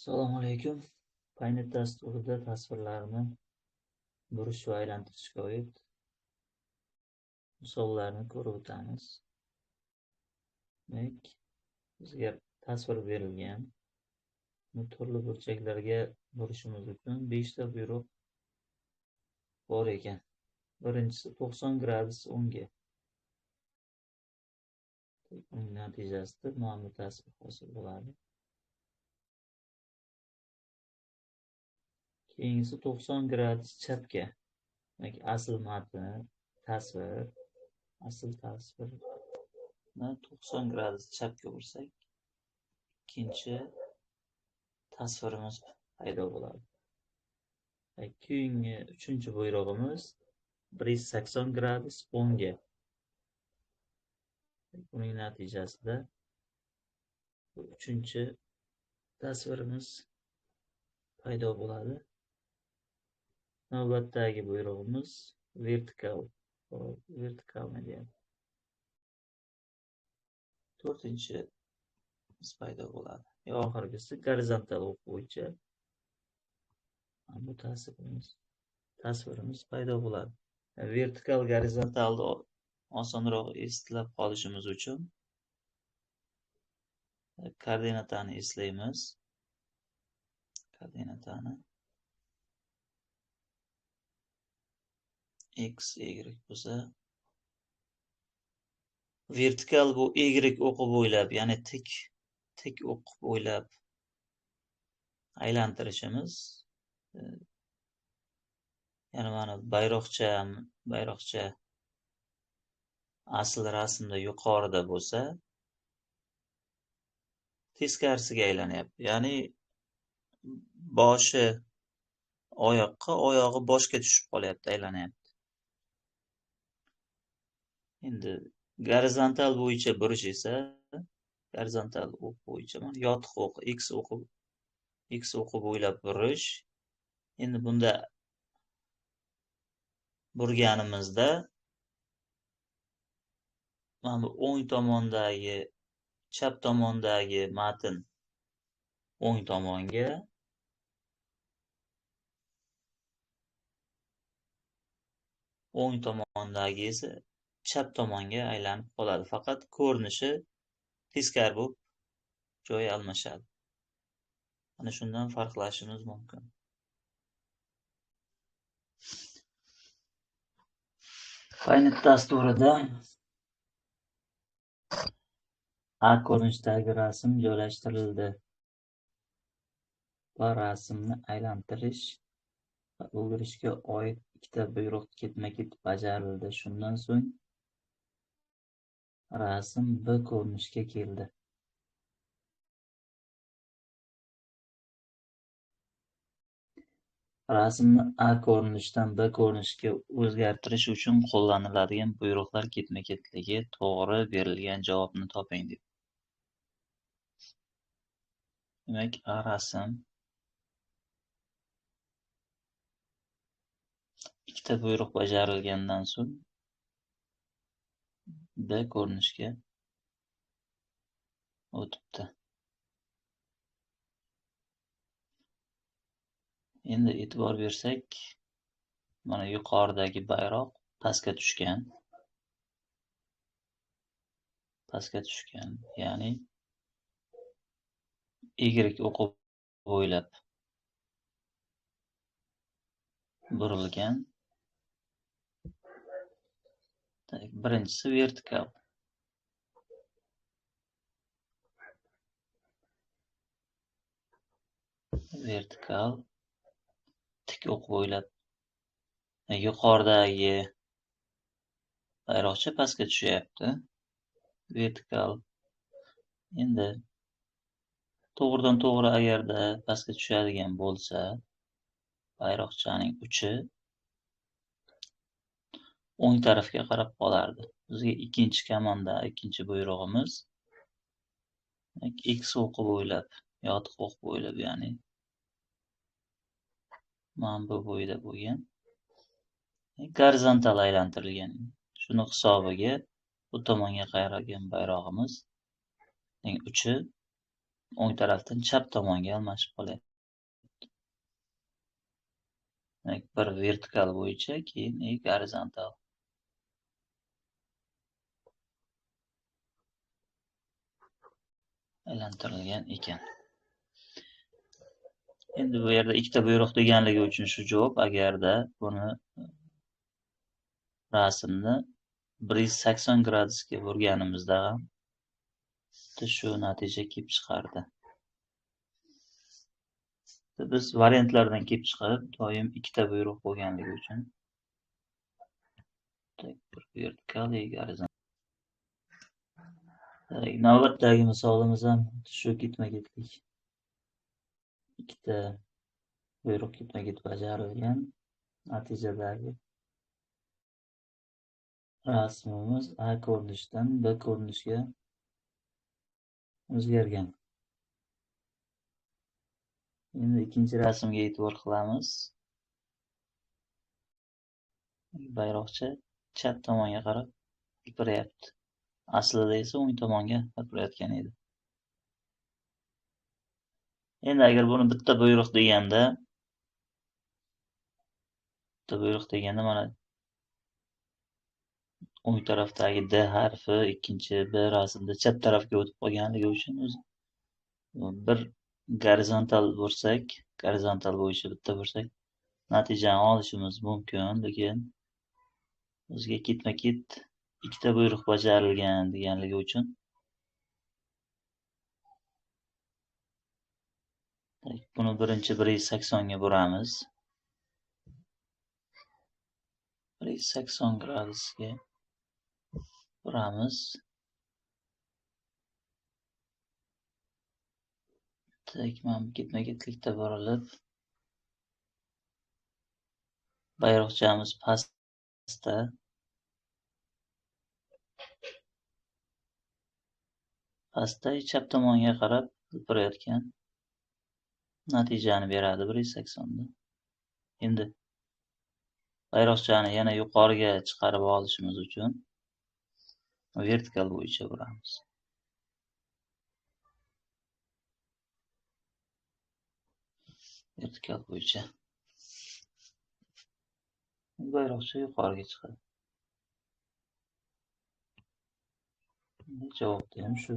Assalomu alaykum. Paint dasturida tasvirlarni burish va aylantirishga oid misollarni ko'rib o'tamiz. Demak, bizga tasvir berilgan. Turli burchaklarga burishimiz uchun 5 ta buyruq bor ekan. Birinchisi 90 gradus o'ngga. Uning natijasida mana bu tasvir hosil bo'ladi. Keyingisi 90 gradus chapga. Demak, asl matn, tasvir, asl tasvirni 90 gradus chapga bursak, ikkinchi tasvirimiz paydo bo'ladi. Keyingi uchinchi buyrug'imiz 180 gradus o'ngga. Buning natijasida uchinchi tasvirimiz paydo bo'ladi. Navbatdagi buyrug'imiz vertikal deyapti. To'rtinchi paydo bo'ladi. Oxirgisi gorizontal o'q bo'yicha bu tasvirimiz paydo bo'ladi. Vertikal gorizontalni osonroq eslab qolishimiz uchun koordinatani eslaymiz. Koordinatani x, y bo'lsa, vertikal bu y o'qi bo'ylab, ya'ni tik o'q bo'ylab aylantirishimiz. Ya'ni mana bayroqcha asl rasmda yuqorida bo'lsa, teskarisiga aylanyapti. Ya'ni boshi oyoqqa, oyog'i boshga tushib qolyapti, aylanyapti. Endi gorizontal bo'yicha burish esa, gorizontal o'q bo'yicha mana yotiq o'q, x o'qi bo'ylab burish. Endi bunda burganimizda mana bu o'ng tomondagi, chap tomondagi matn o'ng tomonga, o'ng tomondagi esa chap tomonga aylanib qoladi. Faqat ko'rinishi teskari bo'lib joyi almashadi. Mana shundan farqlashimiz mumkin. Paint dasturida A ko'rinishdagi rasm joylashtirildi va rasmni aylantirish va o'girishga oid ikkita buyruq ketma-ket bajarildi. Shundan so'ng rasm B ko'rinishga keldi. Rasmni A ko'rinishdan B ko'rinishga o'zgartirish uchun qo'llaniladigan buyruqlar ketma-ketligi to'g'ri berilgan javobni toping deb. Demak, A rasm ikkita buyruq bajarilgandan so'ng B ko'rinishga o'tibdi. Endi e'tibor bersak, mana yuqoridagi bayroq pastga tushgan. Ya'ni Y o'qi bo'ylab burilgan. Birinchisi vertikal. Tik o'q bo'ylab yuqoridagi bayroqcha pastga tushyapti. Vertikal. Endi to'g'ridan to'g'ri agarda pastga tushadigan bo'lsa, bayroqchaning uchi o'ng tarafga qarab qolardi. Bizga ikkinchi kamonda, ikkinchi buyrug'imiz x o'qi bo'ylab, yotiq o'q bo'ylab, ya'ni mana bu bo'yda bo'lgan. Gorizontal aylantirilgan. Shuni hisobiga bu tomonga qayragan bayrog'imiz uchi o'ng tarafdan chap tomonga almashib qolyapti. Demak, bir vertikal bo'yicha, keyin gorizontal aylantirilgan ekan. Endi bu yerda ikkita buyruq deganligi uchun shu javob. Agarda buni rasmni 180 gradusga burganimizda ham shu natija kelib chiqardi. Biz variantlardan kelib chiqarib, doim ikkita buyruq bo'lganligi uchun bir vertikal, gorizontal. Navbatdagi misolimiz ham shu ketma-ketlik. Ikkita buyruq ketma-ket bajarilgan. Natijadagi rasmimiz A ko'rinishidan B ko'rinishga o'zgargan. Endi ikkinchi rasmga e'tibor qilamiz. Bayroqcha chap tomonga qarab hilpiryapti. Aslida esa o'ng tomonga hilpirayotgan edi. Endi agar buni bitta buyruq deganda mana o'ng tarafdagi D harfi ikkinchi B rasmda chap tarafga o'tib qolganligi uchun bir gorizontal bo'yicha bitta bo'lsak, natijani olishimiz mumkin, lekin bizga ketma-ket ikkita buyruq bajarilgan deganligi uchun buni birinchi 180 ga buramiz. 180 gradusga buramiz. Mana ketma-ketlikda burilib, bayroqchamiz pastda. Pastda chap tomonga qarab hilpirayotgan natijani beradi 180 da. Endi bayroqchani yana yuqoriga chiqarib olishimiz uchun vertikal bo'yicha buramiz. Vertikal bo'yicha bayroqcha yuqoriga chiqadi. Javob ham shu.